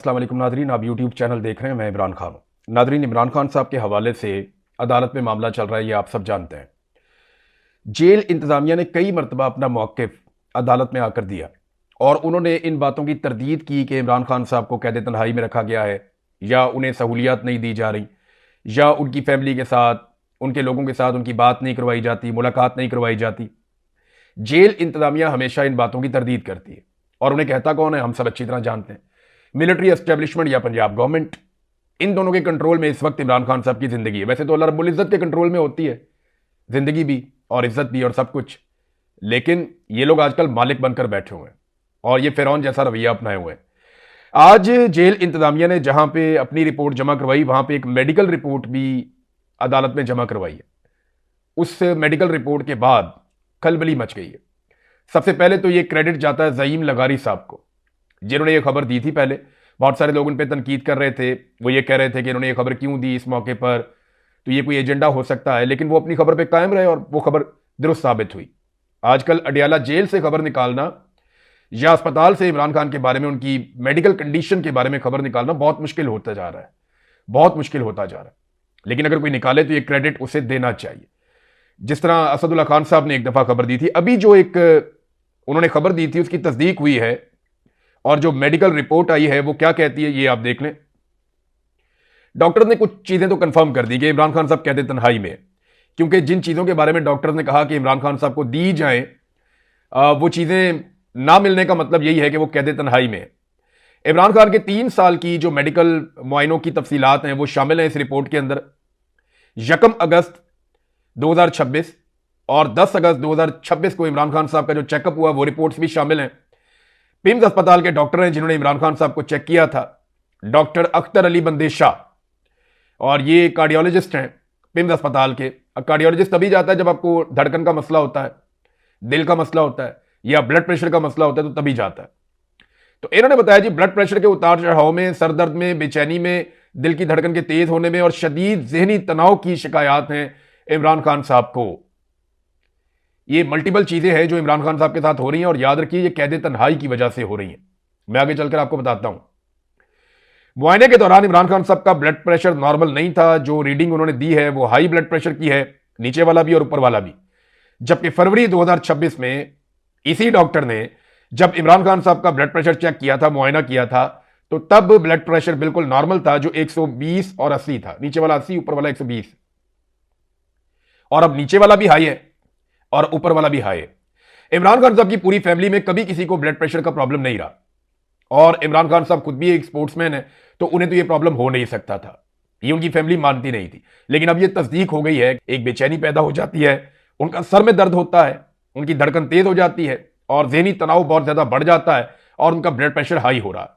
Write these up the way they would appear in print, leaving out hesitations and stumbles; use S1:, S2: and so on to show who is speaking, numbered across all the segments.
S1: अस्सलाम वालेकुम नादरीन, आप यूट्यूब चैनल देख रहे हैं। मैं इमरान खान हूँ। नादरीन, इमरान खान साहब के हवाले से अदालत में मामला चल रहा है, ये आप सब जानते हैं। जेल इंतज़ामिया ने कई मरतबा अपना मौक़िफ़ अदालत में आकर दिया और उन्होंने इन बातों की तरदीद की कि इमरान खान साहब को कैद तन्हाई में रखा गया है, या उन्हें सहूलियात नहीं दी जा रही, या उनकी फैमिली के साथ, उनके लोगों के साथ उनकी बात नहीं करवाई जाती, मुलाकात नहीं करवाई जाती। जेल इंतज़ामिया हमेशा इन बातों की तरदीद करती है, और उन्हें कहता कौन है हम सब अच्छी तरह जानते हैं। मिलिट्री एस्टेब्लिशमेंट या पंजाब गवर्नमेंट, इन दोनों के कंट्रोल में इस वक्त इमरान खान साहब की जिंदगी है। वैसे तो अल्लाह रब्बुल इज्जत के कंट्रोल में होती है जिंदगी भी, और इज्जत भी, और सब कुछ, लेकिन ये लोग आजकल मालिक बनकर बैठे हुए हैं और ये फिरौन जैसा रवैया अपनाए हुए हैं। आज जेल इंतजामिया ने जहां पे अपनी रिपोर्ट जमा करवाई, वहां पे एक मेडिकल रिपोर्ट भी अदालत में जमा करवाई है। उस मेडिकल रिपोर्ट के बाद खलबली मच गई है। सबसे पहले तो ये क्रेडिट जाता है ज़ईम लगारी साहब को, जिन्होंने ये खबर दी थी। पहले बहुत सारे लोग उन पर तनकीद कर रहे थे, वो ये कह रहे थे कि इन्होंने ये खबर क्यों दी इस मौके पर, तो ये कोई एजेंडा हो सकता है, लेकिन वो अपनी खबर पे कायम रहे और वो खबर दुरुस्त साबित हुई। आजकल अडियाला जेल से खबर निकालना या अस्पताल से इमरान खान के बारे में, उनकी मेडिकल कंडीशन के बारे में खबर निकालना बहुत मुश्किल होता जा रहा है, बहुत मुश्किल होता जा रहा है। लेकिन अगर कोई निकाले तो ये क्रेडिट उसे देना चाहिए। जिस तरह असदुल्ला खान साहब ने एक दफा खबर दी थी, अभी जो एक उन्होंने खबर दी थी उसकी तस्दीक हुई है, और जो मेडिकल रिपोर्ट आई है वो क्या कहती है ये आप देख लें। डॉक्टर ने कुछ चीजें तो कंफर्म कर दी कि इमरान खान साहब कैद तन्हाई में, क्योंकि जिन चीजों के बारे में डॉक्टर ने कहा कि इमरान खान साहब को दी जाए, वो चीजें ना मिलने का मतलब यही है कि वो कैद तन्हाई में है। इमरान खान के 3 साल की जो मेडिकल मुआयनों की तफसीलात हैं वो शामिल हैं इस रिपोर्ट के अंदर। 1 अगस्त 2026 और 10 अगस्त 2026 को इमरान खान साहब का जो चेकअप हुआ वो रिपोर्ट्स भी शामिल हैं। पिम्स अस्पताल के डॉक्टर हैं जिन्होंने इमरान खान साहब को चेक किया था, डॉक्टर अख्तर अली बंदेशा, और ये कार्डियोलॉजिस्ट हैं पिम्स अस्पताल के। अब कार्डियोलॉजिस्ट तभी जाता है जब आपको धड़कन का मसला होता है, दिल का मसला होता है, या ब्लड प्रेशर का मसला होता है, तो तभी जाता है। तो इन्होंने बताया जी ब्लड प्रेशर के उतार चढ़ाव में, सर दर्द में, बेचैनी में, दिल की धड़कन के तेज होने में और शदीद जहनी तनाव की शिकायत हैं इमरान खान साहब को। ये मल्टीपल चीजें हैं जो इमरान खान साहब के साथ हो रही हैं, और याद रखिए ये कैद तन्हाई की वजह से हो रही हैं। मैं आगे चलकर आपको बताता हूं। मुआयने के दौरान इमरान खान साहब का ब्लड प्रेशर नॉर्मल नहीं था। जो रीडिंग उन्होंने दी है वो हाई ब्लड प्रेशर की है, नीचे वाला भी और ऊपर वाला भी। जबकि फरवरी 2026 में इसी डॉक्टर ने जब इमरान खान साहब का ब्लड प्रेशर चेक किया था, मुआयना किया था, तो तब ब्लड प्रेशर बिल्कुल नॉर्मल था, जो 120 और 80 था। नीचे वाला 80, ऊपर वाला 120, और अब नीचे वाला भी हाई है और ऊपर वाला भी हाई है। इमरान खान साहब की पूरी फैमिली में कभी किसी को ब्लड प्रेशर का प्रॉब्लम नहीं रहा, और इमरान खान साहब खुद भी एक स्पोर्ट्समैन है, तो उन्हें तो यह प्रॉब्लम हो नहीं सकता था, ये उनकी फैमिली मानती नहीं थी। लेकिन अब यह तस्दीक हो गई है, एक बेचैनी पैदा हो जाती है, उनका सर में दर्द होता है, उनकी धड़कन तेज हो जाती है, और जहनी तनाव बहुत ज्यादा बढ़ जाता है, और उनका ब्लड प्रेशर हाई हो रहा है।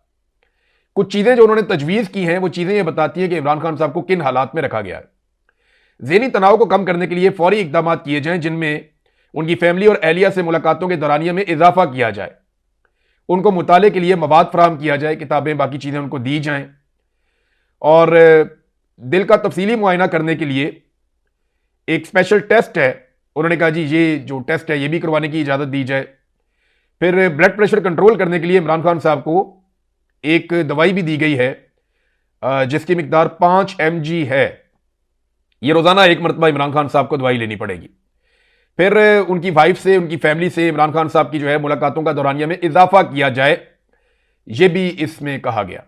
S1: कुछ चीजें जो उन्होंने तजवीज की हैं वो चीजें ये बताती हैं कि इमरान खान साहब को किन हालात में रखा गया है। जहनी तनाव को कम करने के लिए फौरी इकदाम किए जाएं, जिनमें उनकी फैमिली और एहलिया से मुलाकातों के दौरानिया में इजाफा किया जाए, उनको मुताले के लिए मवाद फराहम किया जाए, किताबें बाकी चीजें उनको दी जाएं, और दिल का तफसीली मुआयना करने के लिए एक स्पेशल टेस्ट है, उन्होंने कहा जी ये जो टेस्ट है ये भी करवाने की इजाजत दी जाए। फिर ब्लड प्रेशर कंट्रोल करने के लिए इमरान खान साहब को एक दवाई भी दी गई है, जिसकी मिकदार 5 mg है। ये रोजाना एक मरतबा इमरान खान साहब को दवाई लेनी पड़ेगी। फिर उनकी वाइफ से, उनकी फैमिली से इमरान खान साहब की जो है मुलाकातों का दौरानिया में इजाफा किया जाए, यह भी इसमें कहा गया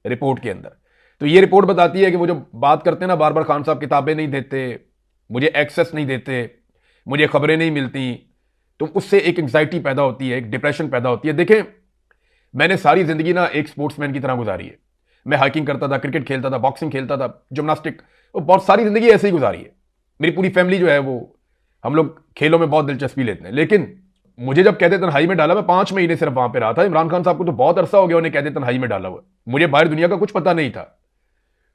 S1: रिपोर्ट के अंदर। तो ये रिपोर्ट बताती है कि वो जो बात करते हैं ना बार बार, खान साहब किताबें नहीं देते, मुझे एक्सेस नहीं देते, मुझे खबरें नहीं मिलती, तो उससे एक एंग्जाइटी पैदा होती है, एक डिप्रेशन पैदा होती है। देखें, मैंने सारी जिंदगी ना एक स्पोर्ट्समैन की तरह गुजारी है। मैं हाइकिंग करता था, क्रिकेट खेलता था, बॉक्सिंग खेलता था, जिम्नास्टिक, बहुत सारी जिंदगी ऐसे ही गुजारी है। मेरी पूरी फैमिली जो है वो, हम लोग खेलों में बहुत दिलचस्पी लेते हैं। लेकिन मुझे जब कैद तन्हाई में डाला, मैं 5 महीने सिर्फ वहां पे रहा था। इमरान खान साहब को तो बहुत अरसा हो गया उन्हें कैद तन्हाई में डाला हुआ, मुझे बाहर दुनिया का कुछ पता नहीं था।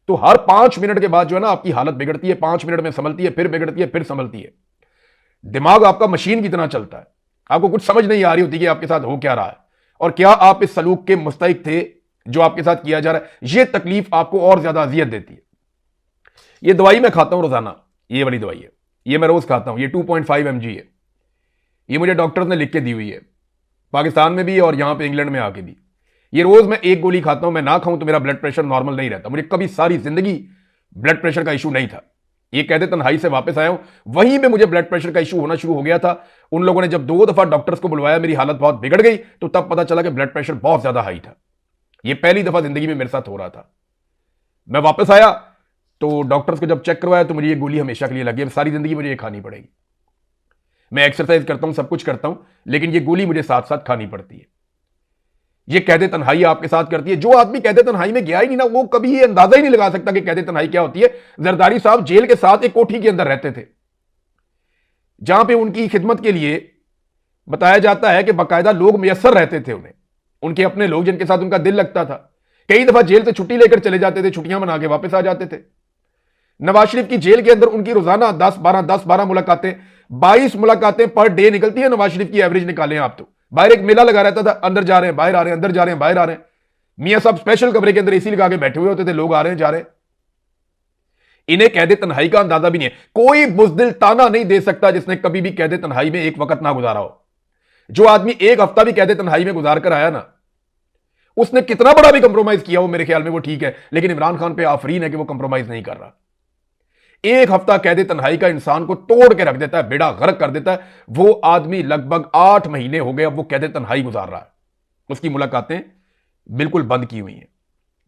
S1: तो हर 5 मिनट के बाद जो है ना आपकी हालत बिगड़ती है, 5 मिनट में संभलती है, फिर बिगड़ती है, फिर संभलती है। दिमाग आपका मशीन की तरह चलता है, आपको कुछ समझ नहीं आ रही होती कि आपके साथ हो क्या रहा है, और क्या आप इस सलूक के मुस्तहिक थे जो आपके साथ किया जा रहा है। यह तकलीफ आपको और ज्यादा अजियत देती है। यह दवाई मैं खाता हूं रोजाना, ये वाली दवाई है, ये मैं रोज खाता हूं, ये 2.5 mg है। ये मुझे डॉक्टर ने लिख के दी हुई है, पाकिस्तान में भी और यहां पे इंग्लैंड में आके भी। ये रोज मैं एक गोली खाता हूं, मैं ना खाऊं तो मेरा ब्लड प्रेशर नॉर्मल नहीं रहता। मुझे कभी सारी जिंदगी ब्लड प्रेशर का इशू नहीं था। ये कहते तन्हाई से वापस आया हूं, वहीं में मुझे ब्लड प्रेशर का इशू होना शुरू हो गया था। उन लोगों ने जब 2 दफा डॉक्टर्स को बुलवाया, मेरी हालत बहुत बिगड़ गई, तो तब पता चला कि ब्लड प्रेशर बहुत ज्यादा हाई था। ये पहली दफा जिंदगी में मेरे साथ हो रहा था। मैं वापस आया तो डॉक्टर्स को जब चेक करवाया तो मुझे ये गोली हमेशा के लिए लगी, सारी जिंदगी मुझे ये खानी पड़ेगी। मैं एक्सरसाइज करता हूं, सब कुछ करता हूं, लेकिन ये गोली मुझे साथ साथ खानी पड़ती है। ये कैदे तन्हाई आपके साथ करती है। जो आदमी कैदे तन्हाई में गया ही नहीं ना, वो कभी ये अंदाजा ही नहीं लगा सकता कि कैदे तन्हाई क्या होती है। जरदारी साहब जेल के साथ एक कोठी के अंदर रहते थे, जहां पे उनकी खिदमत के लिए बताया जाता है कि बाकायदा लोग मुयस्सर रहते थे उन्हें, उनके अपने लोग जिनके साथ उनका दिल लगता था। कई दफा जेल से छुट्टी लेकर चले जाते थे, छुट्टियां मना के वापस आ जाते थे। नवाज शरीफ की जेल के अंदर उनकी रोजाना 10-12 मुलाकातें, 22 मुलाकातें पर डे निकलती है। नवाज शरीफ की एवरेज निकालें आप तो। बाहर एक मेला लगा रहता था, अंदर जा रहे हैं बाहर आ रहे हैं, अंदर जा रहे हैं बाहर आ रहे हैं। मियां साहब स्पेशल कमरे के अंदर एसी लगा के बैठे हुए होते थे, लोग आ रहे हैं जा रहे हैं। इन्हें कैदे तन्हाई का अंदाजा भी नहीं है। कोई बुज़दिल ताना नहीं दे सकता जिसने कभी भी कैदे तन्हाई में एक वक्त ना गुजारा हो। जो आदमी एक हफ्ता भी कैदे तन्हाई में गुजार कर आया ना, उसने कितना बड़ा भी कंप्रोमाइज किया हो, मेरे ख्याल में वो ठीक है। लेकिन इमरान खान पे आफरीन है कि वो कंप्रोमाइज नहीं कर रहा। एक हफ्ता कैदे तन्हाई का इंसान को तोड़ के रख देता है, बेड़ा गर्क कर देता है। वो आदमी लगभग 8 महीने हो गए अब वो कैदे तन्हाई गुजार रहा है। उसकी मुलाकातें बिल्कुल बंद की हुई हैं,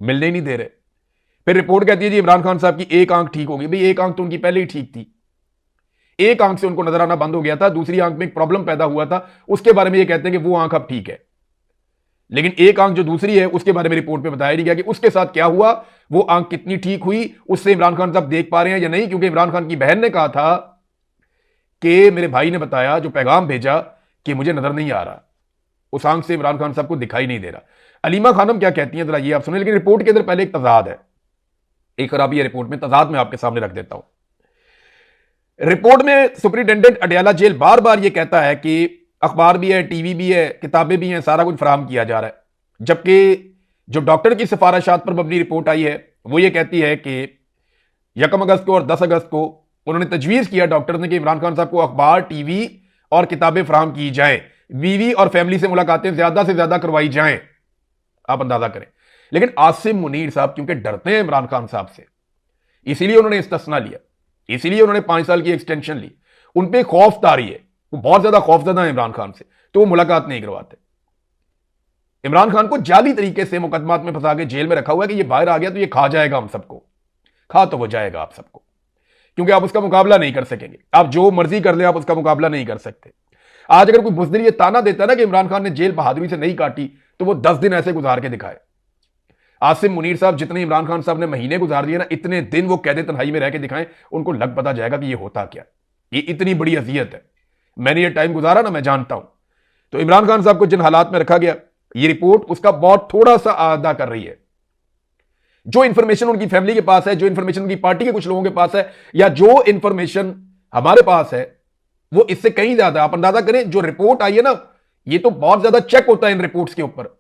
S1: मिलने ही नहीं दे रहे। फिर रिपोर्ट कहती है जी इमरान खान साहब की एक आंख ठीक होगी। भाई एक आंख तो उनकी पहले ही ठीक थी, एक आंख से उनको नजर आना बंद हो गया था, दूसरी आंख में एक प्रॉब्लम पैदा हुआ था, उसके बारे में ये कहते हैं कि वो आंख अब ठीक है। लेकिन एक आंख जो दूसरी है उसके बारे में रिपोर्ट में बताया नहीं गया कि उसके साथ क्या हुआ, वो आंख कितनी ठीक हुई, उससे इमरान खान साहब देख पा रहे हैं या नहीं। क्योंकि इमरान खान की बहन ने कहा था कि मेरे भाई ने बताया, जो पैगाम भेजा, कि मुझे नजर नहीं आ रहा, उस आंख से इमरान खान साहब को दिखाई नहीं दे रहा। अलीमा खानम क्या कहती हैं जरा ये आप सुने। लेकिन रिपोर्ट के अंदर पहले एक तजाद है, एक खराबी है रिपोर्ट में, तजाद में आपके सामने रख देता हूं। रिपोर्ट में सुपरिटेंडेंट अडयाला जेल बार बार यह कहता है कि अखबार भी है, टीवी भी है, किताबें भी हैं, सारा कुछ फराहम किया जा रहा है। जबकि जो डॉक्टर की सिफारिशात पर मबनी रिपोर्ट आई है वो ये कहती है कि 1 अगस्त को और 10 अगस्त को उन्होंने तजवीज़ किया डॉक्टर ने कि इमरान खान साहब को अखबार, टीवी और किताबें फराहम की जाएं, बीवी और फैमिली से मुलाकातें ज्यादा से ज्यादा करवाई जाएं। आप अंदाजा करें। लेकिन आसिम मुनीर साहब क्योंकि डरते हैं इमरान खान साहब से, इसीलिए उन्होंने इस्तिस्ना लिया, इसीलिए उन्होंने 5 साल की एक्सटेंशन ली। उन पर खौफदारी है, वो बहुत ज्यादा खौफजदा है इमरान खान से, तो वो मुलाकात नहीं करवाते। इमरान खान को जाली तरीके से मुकदमात में फंसा के जेल में रखा हुआ है कि ये बाहर आ गया तो ये खा जाएगा हम सबको, खा तो वो जाएगा आप सबको, क्योंकि आप उसका मुकाबला नहीं कर सकेंगे। आप जो मर्जी कर ले, आप उसका मुकाबला नहीं कर सकते। आज अगर कोई बुज़दिल ये ताना देता है ना कि इमरान खान ने जेल बहादुरी से नहीं काटी, तो वो 10 दिन ऐसे गुजार के दिखाए। आसिम मुनीर साहब जितने इमरान खान साहब ने महीने गुजार दिए ना, इतने दिन वो कैदे तन्हाई में रह के दिखाएं, उनको लग पता जाएगा कि ये होता क्या, ये इतनी बड़ी अजियत है। मैंने ये टाइम गुजारा ना, मैं जानता हूं। तो इमरान खान साहब को जिन हालात में रखा गया, ये रिपोर्ट उसका बहुत थोड़ा सा अदा कर रही है। जो इंफॉर्मेशन उनकी फैमिली के पास है, जो इंफॉर्मेशन उनकी पार्टी के कुछ लोगों के पास है, या जो इंफॉर्मेशन हमारे पास है, वो इससे कहीं ज्यादा। आप अंदाजा करें, जो रिपोर्ट आई है ना, ये तो बहुत ज्यादा चेक होता है इन रिपोर्ट्स के ऊपर।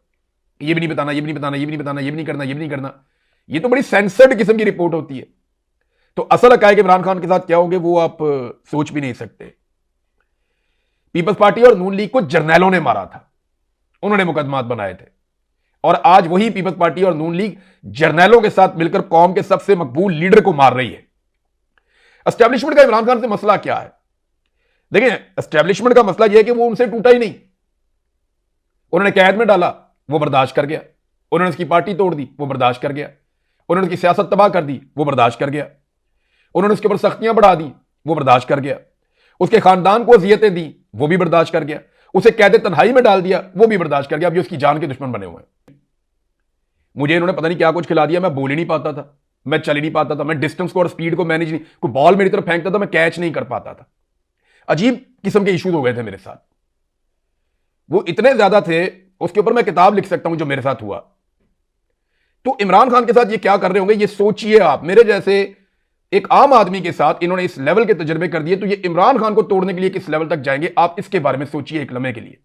S1: ये भी नहीं बताना, ये भी नहीं बताना, ये भी नहीं बताना, ये भी नहीं करना, ये भी नहीं करना। ये तो बड़ी सेंसर्ड किस्म की रिपोर्ट होती है। तो असल हकायक इमरान खान के साथ क्या होंगे वो आप सोच भी नहीं सकते। पीपल्स पार्टी और नून लीग को जर्नैलों ने मारा था, उन्होंने मुकदमात बनाए थे, और आज वही पीपल्स पार्टी और नून लीग जर्नैलों के साथ मिलकर कौम के सबसे मकबूल लीडर को मार रही है। एस्टेब्लिशमेंट का इमरान खान से मसला क्या है? देखिए, एस्टेब्लिशमेंट का मसला यह है कि वो उनसे टूटा ही नहीं। उन्होंने कैद में डाला, वो बर्दाश्त कर गया। उन्होंने उसकी पार्टी तोड़ दी, वो बर्दाश्त कर गया। उन्होंने उसकी सियासत तबाह कर दी, वो बर्दाश्त कर गया। उन्होंने उसके ऊपर सख्तियां बढ़ा दी, वो बर्दाश्त कर गया। उसके खानदान को अजियतें दी, वो भी बर्दाश्त कर गया। उसे कैदे तन्हाई में डाल दिया, वो भी बर्दाश्त कर गया। अब ये उसकी जान के दुश्मन बने हुए हैं। मुझे इन्होंने पता नहीं क्या कुछ खिला दिया, मैं बोल ही नहीं पाता था, मैं चल ही नहीं पाता था, मैं डिस्टेंस को और स्पीड को मैनेज नहीं, कोई बॉल मेरी तरफ फेंकता था मैं कैच नहीं कर पाता था। अजीब किस्म के इश्यूज हो गए थे मेरे साथ, वो इतने ज्यादा थे, उसके ऊपर मैं किताब लिख सकता हूं जो मेरे साथ हुआ। तो इमरान खान के साथ ये क्या कर रहे होंगे, ये सोचिए आप। मेरे जैसे एक आम आदमी के साथ इन्होंने इस लेवल के तजर्बे कर दिए, तो ये इमरान खान को तोड़ने के लिए किस लेवल तक जाएंगे, आप इसके बारे में सोचिए एक लम्हे के लिए।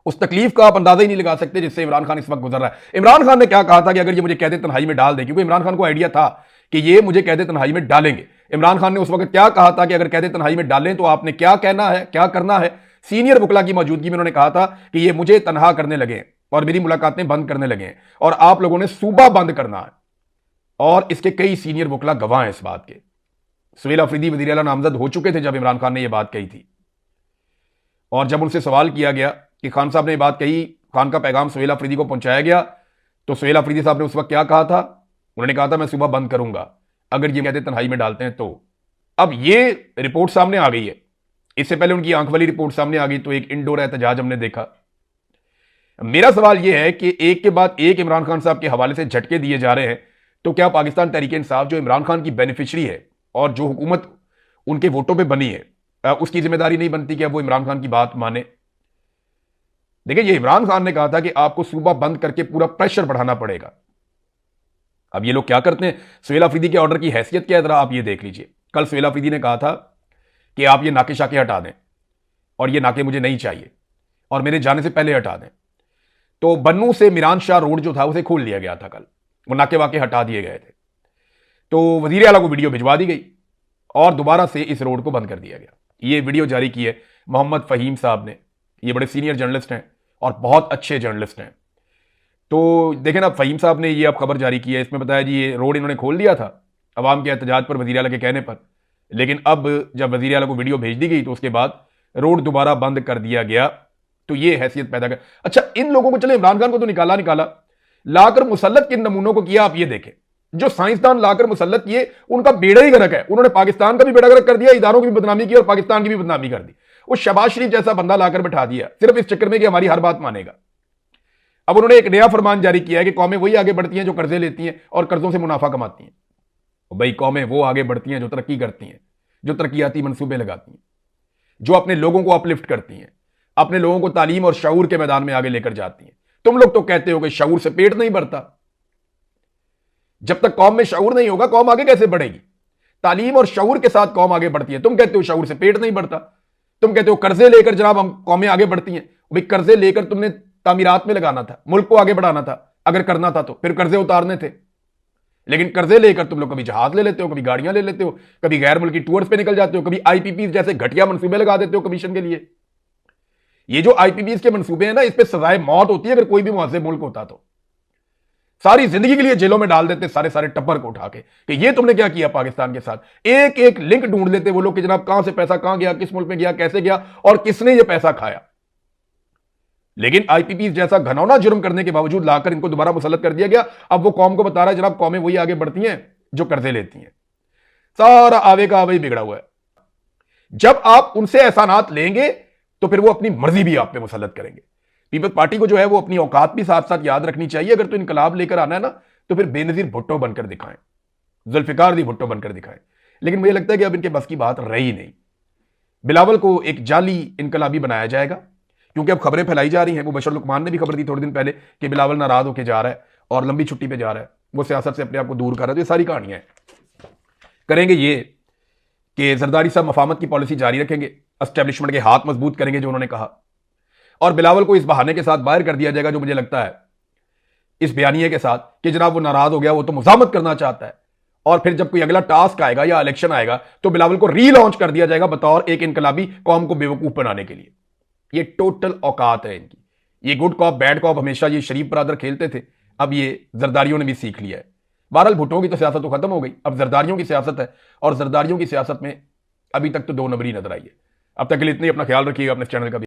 S1: उस तकलीफ का आप अंदाजा ही नहीं लगा सकते जिससे इमरान खान इस वक्त गुजर रहा है। इमरान खान ने क्या कहा था कि अगर ये मुझे कैदे तन्हाई में डाल दे, क्योंकि इमरान खान को आइडिया था कि ये मुझे कैदे तन्हाई में डालेंगे। इमरान खान ने उस वक्त क्या कहा था कि अगर कैदे तन्हाई में डालें तो आपने क्या कहना है, क्या करना है। सीनियर वकला की मौजूदगी में उन्होंने कहा था कि ये मुझे तनहा करने लगे, और मेरी मुलाकातें बंद करने लगे हैं और आप लोगों ने सूबा बंद करना है। और इसके कई सीनियर वकला गवाह हैं इस बात के। सुहेल अफरीदी वज़ीर आला नामजद हो चुके थे जब इमरान खान ने यह बात कही थी, और जब उनसे सवाल किया गया कि खान साहब ने यह बात कही, खान का पैगाम सुहेल अफरीदी को पहुंचाया गया, तो सुहेल अफरीदी साहब ने उस वक्त क्या कहा था? उन्होंने कहा था मैं सुबह बंद करूंगा अगर ये कहते तन्हाई में डालते हैं तो। अब ये रिपोर्ट सामने आ गई है, इससे पहले उनकी आंख वाली रिपोर्ट सामने आ गई तो एक इंडोर एहतजाज हमने देखा। मेरा सवाल यह है कि एक के बाद एक इमरान खान साहब के हवाले से झटके दिए जा रहे हैं, तो क्या पाकिस्तान तहरीक इंसाफ जो इमरान खान की बेनिफिशरी है और जो हुकूमत उनके वोटों पे बनी है, उसकी जिम्मेदारी नहीं बनती कि अब वो इमरान खान की बात माने? देखिए, ये इमरान खान ने कहा था कि आपको सूबा बंद करके पूरा प्रेशर बढ़ाना पड़ेगा। अब ये लोग क्या करते हैं, सुहेल अफरीदी के ऑर्डर की हैसियत क्या है जरा आप ये देख लीजिए। कल सुहेल अफरीदी ने कहा था कि आप ये नाके शाके हटा दें और ये नाके मुझे नहीं चाहिए और मेरे जाने से पहले हटा दें। तो बन्नू से मीरान शाह रोड जो था उसे खोल लिया गया था, कल वो नाके वाके हटा दिए गए थे। तो वजीर आला को वीडियो भिजवा दी गई और दोबारा से इस रोड को बंद कर दिया गया। ये वीडियो जारी की है मोहम्मद फ़हीम साहब ने, ये बड़े सीनियर जर्नलिस्ट हैं और बहुत अच्छे जर्नलिस्ट हैं। तो देखें ना, फ़हीम साहब ने ये अब खबर जारी की है, इसमें बताया जी ये रोड इन्होंने खोल दिया था अवाम के एहतजाज पर वज़ीर आला के कहने पर, लेकिन अब जब वज़ीर आला को वीडियो भेज दी गई तो उसके बाद रोड दोबारा बंद कर दिया गया। तो ये हैसियत पैदा कर, अच्छा इन लोगों को, चले इमरान खान को तो निकाला, लाकर मुसल्लत किन नमूनों को किया आप ये देखें। जो साइंसदान लाकर मुसल्लत किए उनका बेड़ा ही गर्क है, उन्होंने पाकिस्तान का भी बेड़ा गर्क कर दिया, इदारों की भी बदनामी की और पाकिस्तान की भी बदनामी कर दी। उस शहबाज शरीफ जैसा बंदा लाकर बैठा दिया सिर्फ इस चक्कर में कि हमारी हर बात मानेगा। अब उन्होंने एक नया फरमान जारी किया है कि कौमें वही आगे बढ़ती हैं जो कर्जे लेती हैं और कर्जों से मुनाफा कमाती हैं। भाई, कौमें वो आगे बढ़ती हैं जो तरक्की करती हैं, जो तरक्याती मंसूबे लगाती हैं, जो अपने लोगों को अपलिफ्ट करती हैं, अपने लोगों को तालीम और शऊर के मैदान में आगे लेकर जाती हैं। तुम लोग तो कहते हो कि शऊर से पेट नहीं भरता। जब तक कौम में शऊर नहीं होगा कौम आगे कैसे बढ़ेगी? तालीम और शऊर के साथ कौम आगे बढ़ती है। तुम कहते हो शऊर से पेट नहीं भरता, तुम कहते हो कर्जे लेकर जनाब हम कौमें आगे बढ़ती हैं। भाई, कर्जे लेकर तुमने तामीरात में लगाना था, मुल्क को आगे बढ़ाना था, अगर करना था तो फिर कर्जे उतारने थे। लेकिन कर्जे लेकर तुम लोग कभी जहाज ले लेते हो, कभी गाड़ियां ले लेते हो, कभी गैर मुल्की टूर्स पे निकल जाते हो, कभी आईपीपी जैसे घटिया मंसूबे लगा देते हो कमीशन के लिए। ये जो आईपीपीस के मंसूबे हैं ना, इस पे सजाए मौत होती है अगर कोई भी मुअज़्ज़िब मुल्क होता तो। सारी जिंदगी के लिए जेलों में डाल देते सारे सारे टब्बर को उठा के कि ये तुमने क्या किया पाकिस्तान के साथ। एक एक लिंक ढूंढ लेते वो लोग कि जनाब कहां से पैसा कहां गया, किस मुल्क में गया, कैसे गया और किसने ये पैसा खाया। लेकिन आईपीपी जैसा घनौना जुर्म करने के बावजूद लाकर इनको दोबारा मुसल्लत कर दिया गया। अब वो कौम को बता रहा है जनाब कौमें वही आगे बढ़ती हैं जो कर्जे लेती हैं। सारा आवे का आवे बिगड़ा हुआ है। जब आप उनसे एहसानात लेंगे तो फिर वो अपनी मर्जी भी आप पे मुसल्लत करेंगे। पीपल्स पार्टी को जो है वो अपनी औकात भी साथ साथ याद रखनी चाहिए। अगर तो इनकलाब लेकर आना है ना तो फिर बेनजीर भुट्टो बनकर दिखाएं, जुल्फिकार दी भुट्टो बनकर दिखाएं। लेकिन मुझे लगता है कि अब इनके बस की बात रही नहीं। बिलावल को एक जाली इनकलाबी बनाया जाएगा क्योंकि अब खबरें फैलाई जा रही हैं। वो बशर लुकमान ने भी खबर दी थोड़े दिन पहले कि बिलावल नाराज होकर जा रहा है और लंबी छुट्टी पे जा रहा है, वो सियासत से अपने आप को दूर कर रहा है। तो ये सारी कहानियां करेंगे ये कि जरदारी साहब मफामत की पॉलिसी जारी रखेंगे, एस्टेब्लिशमेंट के हाथ मजबूत करेंगे जो उन्होंने कहा, और बिलावल को इस बहाने के साथ बाहर कर दिया जाएगा जो मुझे लगता है इस बयानिए के साथ कि जनाब वो नाराज हो गया, वो तो मुजामत करना चाहता है। और फिर जब कोई अगला टास्क आएगा या इलेक्शन आएगा तो बिलावल को रीलॉन्च कर दिया जाएगा बतौर एक इनकलाबी कौम को बेवकूफ बनाने के लिए। ये टोटल औकात है इनकी। ये गुड कॉप बैड कॉप हमेशा ये शरीफ बरादर खेलते थे, अब ये जरदारियों ने भी सीख लिया है। बहरहाल भुट्टो की तो सियासत तो खत्म हो गई, अब जरदारियों की सियासत है और जरदारियों की सियासत में अभी तक तो 2 नंबरी नजर आई है। अब तक के लिए इतनी, अपना ख्याल रखिएगा, अपने चैनल का भी